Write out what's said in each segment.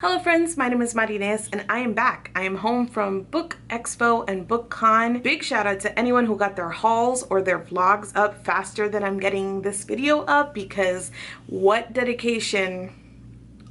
Hello friends, my name is Maritza and I am back. I am home from Book Expo and BookCon. Big shout out to anyone who got their hauls or their vlogs up faster than I'm getting this video up, because what dedication,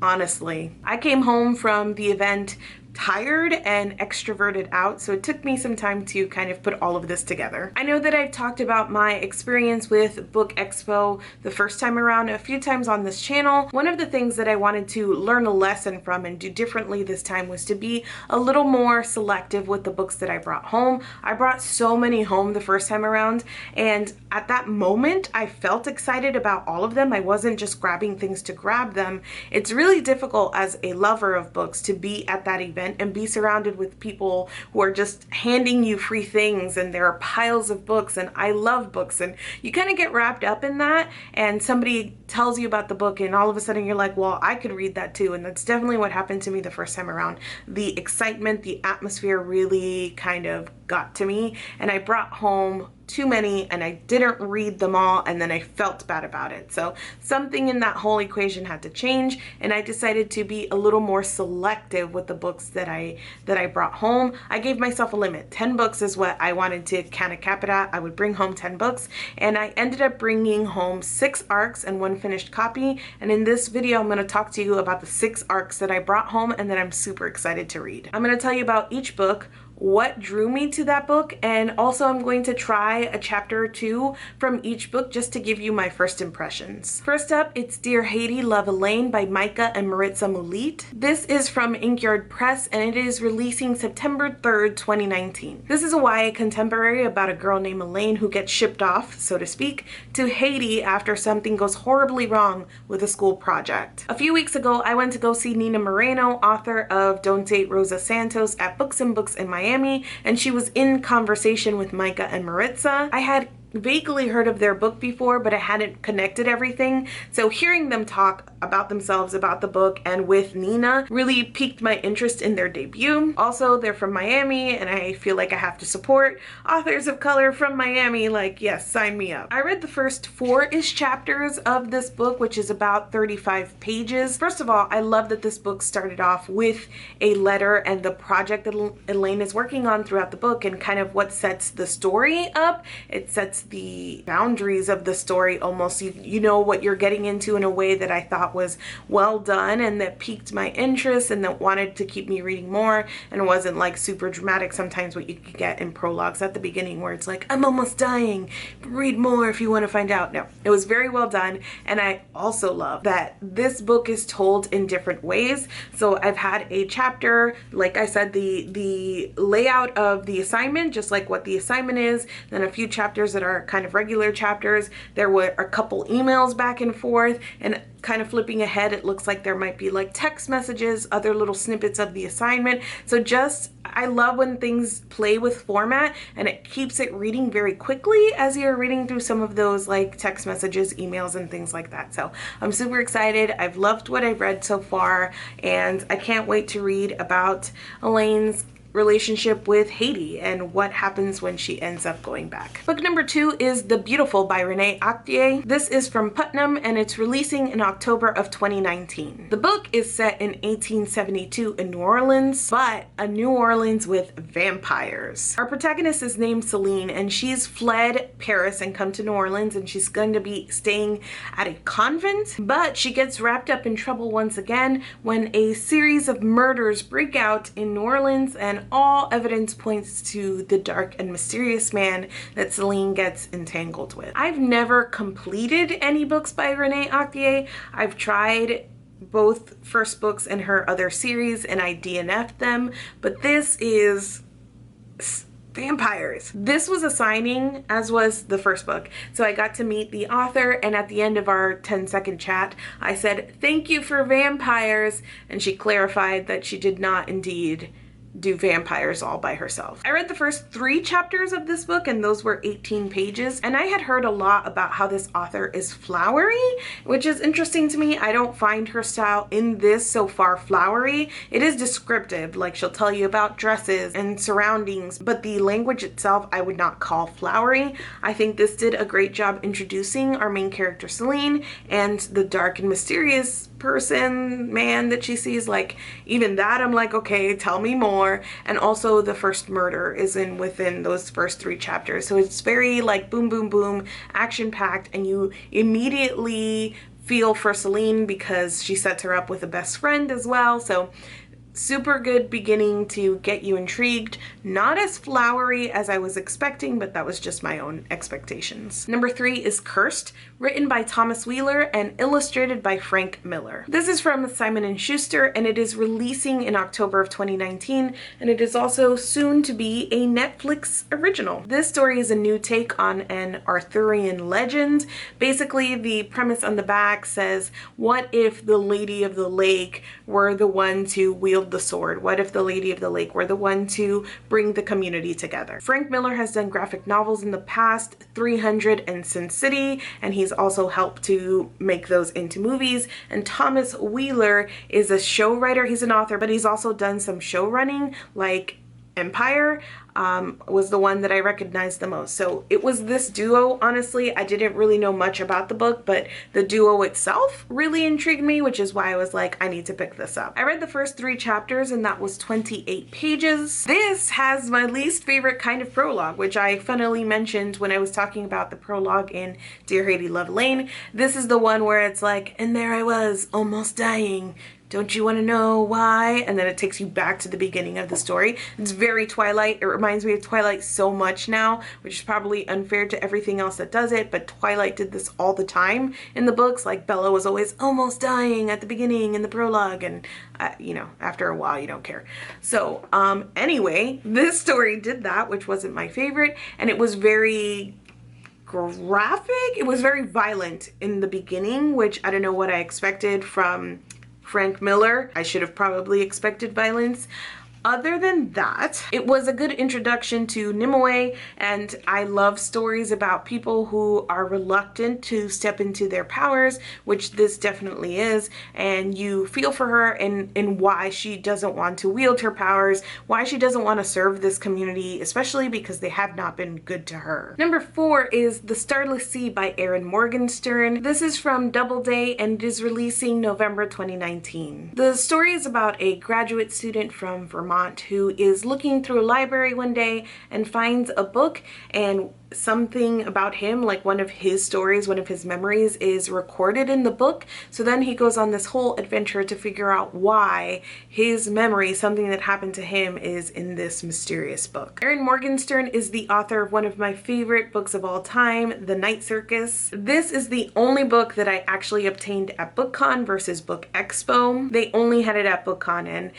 honestly. I came home from the event tired and extroverted out, so it took me some time to kind of put all of this together. I know that I've talked about my experience with Book Expo the first time around a few times on this channel. One of the things that I wanted to learn a lesson from and do differently this time was to be a little more selective with the books that I brought home. I brought so many home the first time around, and at that moment I felt excited about all of them. I wasn't just grabbing things to grab them. It's really difficult as a lover of books to be at that event and be surrounded with people who are just handing you free things, and there are piles of books, and I love books, and you kind of get wrapped up in that, and somebody tells you about the book and all of a sudden you're like, well, I could read that too. And that's definitely what happened to me the first time around. The excitement, the atmosphere really kind of got to me, and I brought home too many and I didn't read them all, and then I felt bad about it. So something in that whole equation had to change, and I decided to be a little more selective with the books that I brought home. I gave myself a limit. 10 books is what I wanted to kind of cap it at. I would bring home 10 books, and I ended up bringing home 6 arcs and 1 finished copy. And in this video I'm going to talk to you about the 6 arcs that I brought home and that I'm super excited to read. I'm going to tell you about each book, what drew me to that book, and also I'm going to try a chapter or 2 from each book just to give you my first impressions. First up, it's Dear Haiti, Love Alaine by Maika and Maritza Moulite. This is from Inkyard Press and it is releasing September 3rd, 2019. This is a YA contemporary about a girl named Alaine who gets shipped off, so to speak, to Haiti after something goes horribly wrong with a school project. A few weeks ago, I went to go see Nina Moreno, author of Don't Date Rosa Santos, at Books and Books in Miami, and she was in conversation with Maika and Maritza. I had vaguely heard of their book before, but I hadn't connected everything. So hearing them talk about themselves, about the book, and with Nina really piqued my interest in their debut. Also, they're from Miami, and I feel like I have to support authors of color from Miami. Like, yes, sign me up. I read the first 4-ish chapters of this book, which is about 35 pages. First of all, I love that this book started off with a letter and the project that Alaine is working on throughout the book, and kind of what sets the story up. It sets the boundaries of the story almost. You know what you're getting into in a way that I thought was well done and that piqued my interest and that wanted to keep me reading more, and it wasn't like super dramatic sometimes what you could get in prologues at the beginning where it's like, I'm almost dying, read more if you want to find out. No, it was very well done, and I also love that this book is told in different ways. So I've had a chapter, like I said, the layout of the assignment, just like what the assignment is, then a few chapters that are kind of regular chapters. There were a couple emails back and forth, and kind of flipping ahead, it looks like there might be like text messages, other little snippets of the assignment. So just, I love when things play with format and it keeps it reading very quickly as you're reading through some of those like text messages, emails, and things like that. So I'm super excited. I've loved what I've read so far, and I can't wait to read about Elaine's relationship with Haiti and what happens when she ends up going back. Book number 2 is The Beautiful by Renee Ahdieh. This is from Putnam and it's releasing in October of 2019. The book is set in 1872 in New Orleans, but a New Orleans with vampires. Our protagonist is named Celine, and she's fled Paris and come to New Orleans, and she's going to be staying at a convent, but she gets wrapped up in trouble once again when a series of murders break out in New Orleans, and all evidence points to the dark and mysterious man that Celine gets entangled with. I've never completed any books by Renee Ahdieh. I've tried both first books in her other series and I DNF'd them, but this is vampires. This was a signing, as was the first book. So I got to meet the author, and at the end of our 10-second chat, I said, "Thank you for vampires," and she clarified that she did not indeed do vampires all by herself. I read the first 3 chapters of this book, and those were 18 pages, and I had heard a lot about how this author is flowery, which is interesting to me. I don't find her style in this so far flowery. It is descriptive, like she'll tell you about dresses and surroundings, but the language itself I would not call flowery. I think this did a great job introducing our main character Celine and the dark and mysterious person, man that she sees, like even that I'm like, okay, tell me more. And also the first murder is within those first 3 chapters, so it's very like boom boom boom, action packed, and you immediately feel for Celine because she sets her up with a best friend as well. So super good beginning to get you intrigued. Not as flowery as I was expecting, but that was just my own expectations. Number 3 is Cursed, written by Thomas Wheeler and illustrated by Frank Mille. This is from Simon & Schuster, and it is releasing in October of 2019, and it is also soon to be a Netflix original. This story is a new take on an Arthurian legend. Basically, the premise on the back says, what if the Lady of the Lake were the one to wield the sword? What if the Lady of the Lake were the one to bring the community together? Frank Mille has done graphic novels in the past, 300 and Sin City, and he's also helped to make those into movies. And Thomas Wheeler is a show writer. He's an author, but he's also done some show running, like Empire was the one that I recognized the most. So it was this duo. Honestly, I didn't really know much about the book, but the duo itself really intrigued me, which is why I was like, I need to pick this up. I read the first 3 chapters, and that was 28 pages. This has my least favorite kind of prologue, which I funnily mentioned when I was talking about the prologue in Dear Haiti, Love Alaine. This is the one where it's like, and there I was, almost dying. Don't you want to know why? And then it takes you back to the beginning of the story. It's very Twilight. It reminds me of Twilight so much now, which is probably unfair to everything else that does it, but Twilight did this all the time in the books. Like Bella was always almost dying at the beginning in the prologue, and you know, after a while you don't care. So anyway, this story did that, which wasn't my favorite, and it was very graphic. It was very violent in the beginning, which I don't know what I expected from Frank Mille. I should have probably expected violence. Other than that, it was a good introduction to Nimue, and I love stories about people who are reluctant to step into their powers, which this definitely is, and you feel for her and why she doesn't want to wield her powers, why she doesn't want to serve this community, especially because they have not been good to her. Number 4 is The Starless Sea by Erin Morgenstern. This is from Doubleday and it is releasing November 2019. The story is about a graduate student from Vermont who is looking through a library one day and finds a book, and something about him, like one of his stories, one of his memories, is recorded in the book. So then he goes on this whole adventure to figure out why his memory, something that happened to him, is in this mysterious book. Erin Morgenstern is the author of one of my favorite books of all time, The Night Circus. This is the only book that I actually obtained at BookCon versus Book Expo. They only had it at BookCon, and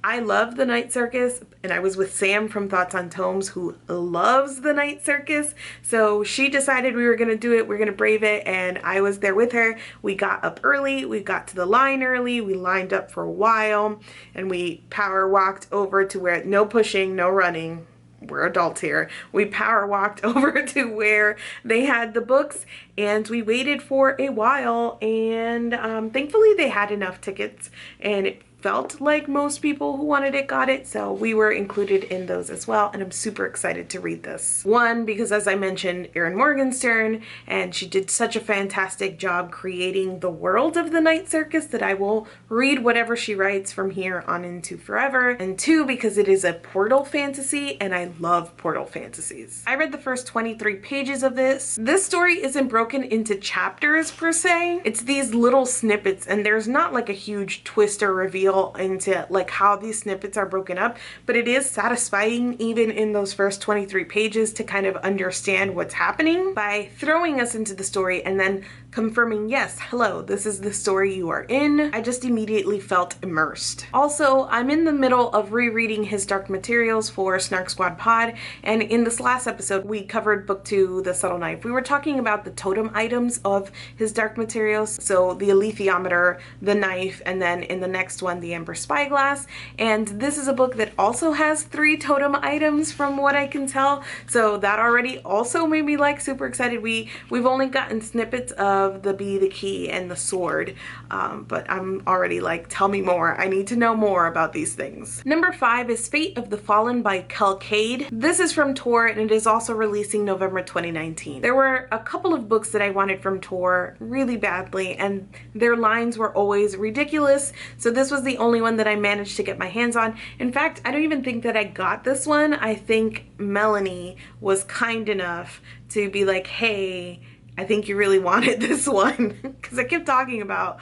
I love The Night Circus, and I was with Sam from Thoughts on Tomes, who loves The Night Circus. So she decided we were gonna do it, we're gonna brave it, and I was there with her. We got up early, we got to the line early, we lined up for a while, and we power walked over to where, no pushing, no running, we're adults here. We power walked over to where they had the books, and we waited for a while, and thankfully they had enough tickets, and it felt like most people who wanted it got it, so we were included in those as well, and I'm super excited to read this. One, because as I mentioned, Erin Morgenstern, and she did such a fantastic job creating the world of The Night Circus that I will read whatever she writes from here on into forever. And 2, because it is a portal fantasy, and I love portal fantasies. I read the first 23 pages of this. This story isn't broken into chapters per se. It's these little snippets, and there's not like a huge twist or reveal into like how these snippets are broken up, but it is satisfying even in those first 23 pages to kind of understand what's happening by throwing us into the story and then confirming, yes, hello, this is the story you are in. I just immediately felt immersed. Also, I'm in the middle of rereading his Dark Materials for Snark Squad Pod, and in this last episode we covered book 2, The Subtle Knife. We were talking about the totem items of his Dark Materials, so the alethiometer, the knife, and then in the next one the Amber Spyglass, and this is a book that also has 3 totem items from what I can tell, so that already also made me like super excited. We've only gotten snippets of of the bee, the key, and the sword. But I'm already like, tell me more. I need to know more about these things. Number 5 is Fate of the Fallen by Kade. This is from Tor, and it is also releasing November 2019. There were a couple of books that I wanted from Tor really badly, and their lines were always ridiculous, so this was the only one that I managed to get my hands on. In fact, I don't even think that I got this one. I think Melanie was kind enough to be like, hey, I think you really wanted this one, because I kept talking about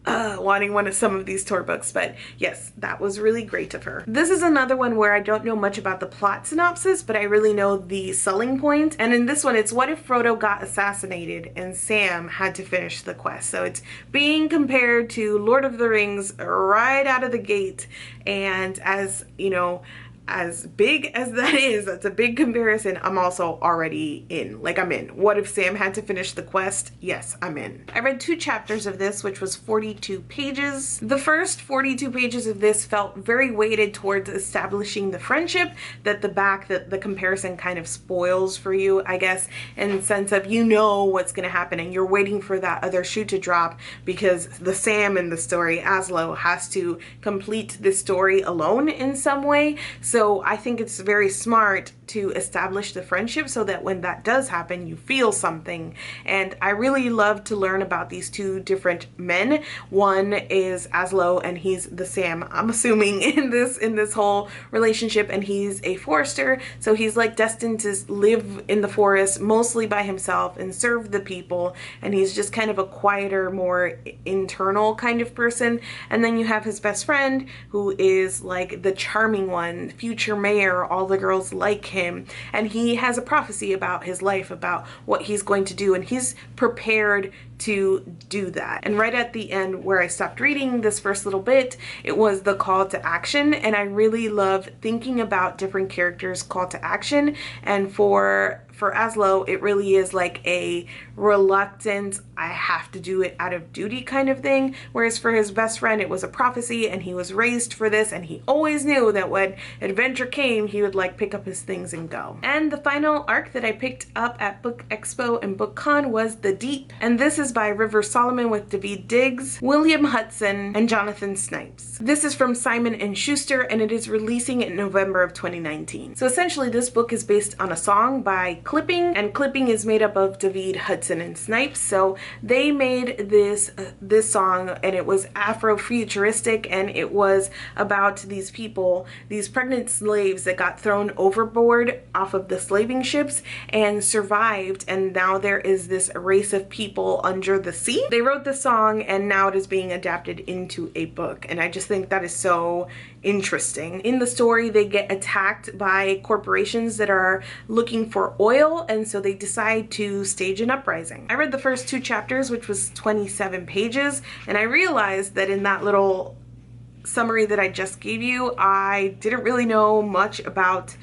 wanting some of these Tor books. But yes, that was really great of her. This is another one where I don't know much about the plot synopsis, but I really know the selling point. And in this one, it's what if Frodo got assassinated and Sam had to finish the quest. So it's being compared to Lord of the Rings right out of the gate. And as you know, as big as that is, that's a big comparison, I'm also already in. Like, I'm in. What if Sam had to finish the quest? Yes, I'm in. I read 2 chapters of this, which was 42 pages. The first 42 pages of this felt very weighted towards establishing the friendship that the comparison kind of spoils for you, I guess, in the sense of, you know what's going to happen and you're waiting for that other shoe to drop, because the Sam in the story, Aslo, has to complete this story alone in some way. So I think it's very smart to establish the friendship so that when that does happen, you feel something. And I really love to learn about these 2 different men. One is Aslo, and he's the Sam, I'm assuming, in this whole relationship, and he's a forester, so he's like destined to live in the forest mostly by himself and serve the people, and he's just kind of a quieter, more internal kind of person. And then you have his best friend, who is like the charming one, future mayor, all the girls like him, and he has a prophecy about his life, about what he's going to do, and he's prepared to do that. And right at the end where I stopped reading this first little bit, it was the call to action, and I really love thinking about different characters' call to action. And for Aslo, it really is like a reluctant, I have to do it out of duty kind of thing, whereas for his best friend it was a prophecy, and he was raised for this, and he always knew that when adventure came, he would like pick up his things and go. And the final arc that I picked up at Book Expo and BookCon was The Deep, and this is by River Solomon with David Diggs, William Hutson, and Jonathan Snipes. This is from Simon & Schuster, and it is releasing in November of 2019. So essentially this book is based on a song by Clipping, and Clipping is made up of David, Hutson, and Snipes. So they made this song, and it was Afro-futuristic, and it was about these people, these pregnant slaves that got thrown overboard off of the slaving ships and survived, and now there is this race of people under the sea. They wrote the song, and now it is being adapted into a book, and I just think that is so interesting. In the story, they get attacked by corporations that are looking for oil, and so they decide to stage an uprising. I read the first 2 chapters, which was 27 pages, and I realized that in that little summary that I just gave you, I didn't really know much about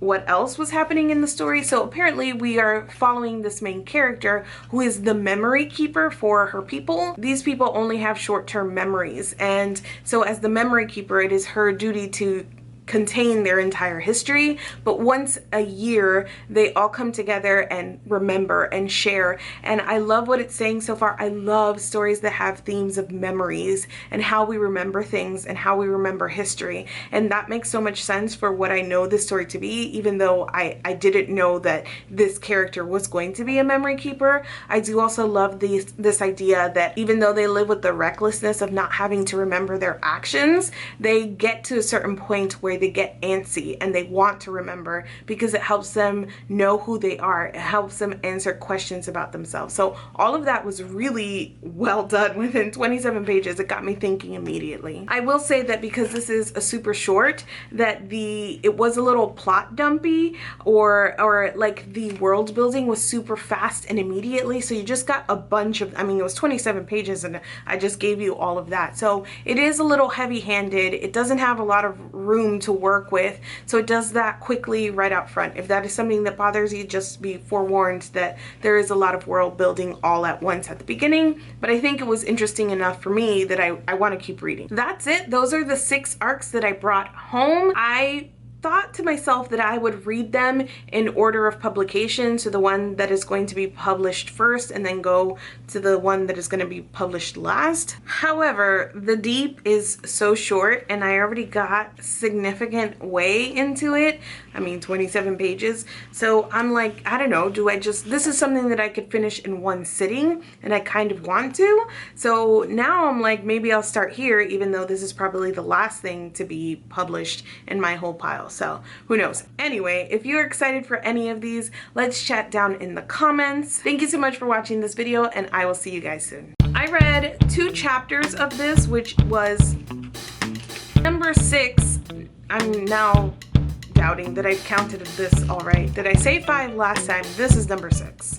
what else was happening in the story. So apparently we are following this main character who is the memory keeper for her people. These people only have short-term memories, and so as the memory keeper, it is her duty to contain their entire history, but once a year they all come together and remember and share. And I love what it's saying so far. I love stories that have themes of memories and how we remember things and how we remember history, and that makes so much sense for what I know this story to be. Even though I didn't know that this character was going to be a memory keeper, I do also love this idea that even though they live with the recklessness of not having to remember their actions, they get to a certain point where they get antsy and they want to remember because it helps them know who they are. It helps them answer questions about themselves. So all of that was really well done within 27 pages. It got me thinking immediately. I will say that because this is a super short, that it was a little plot dumpy, or like the world building was super fast and immediately. So you just got a bunch of, I mean, it was 27 pages and I just gave you all of that. So it is a little heavy-handed. It doesn't have a lot of room to work with, so it does that quickly right out front. If that is something that bothers you, just be forewarned that there is a lot of world building all at once at the beginning, but I think it was interesting enough for me that I want to keep reading. That's it. Those are the 6 arcs that I brought home. I thought to myself that I would read them in order of publication, so the one that is going to be published first and then go to the one that is going to be published last. However, the deep is so short and I already got significant way into it. I mean, 27 pages. So I'm like, I don't know, this is something that I could finish in one sitting and I kind of want to. So now I'm like, maybe I'll start here, even though this is probably the last thing to be published in my whole pile. So who knows? Anyway, if you're excited for any of these, let's chat down in the comments. Thank you so much for watching this video and I will see you guys soon. I read 2 chapters of this, which was number 6. I'm now doubting that I've counted this all right. Did I say 5 last time? This is number 6.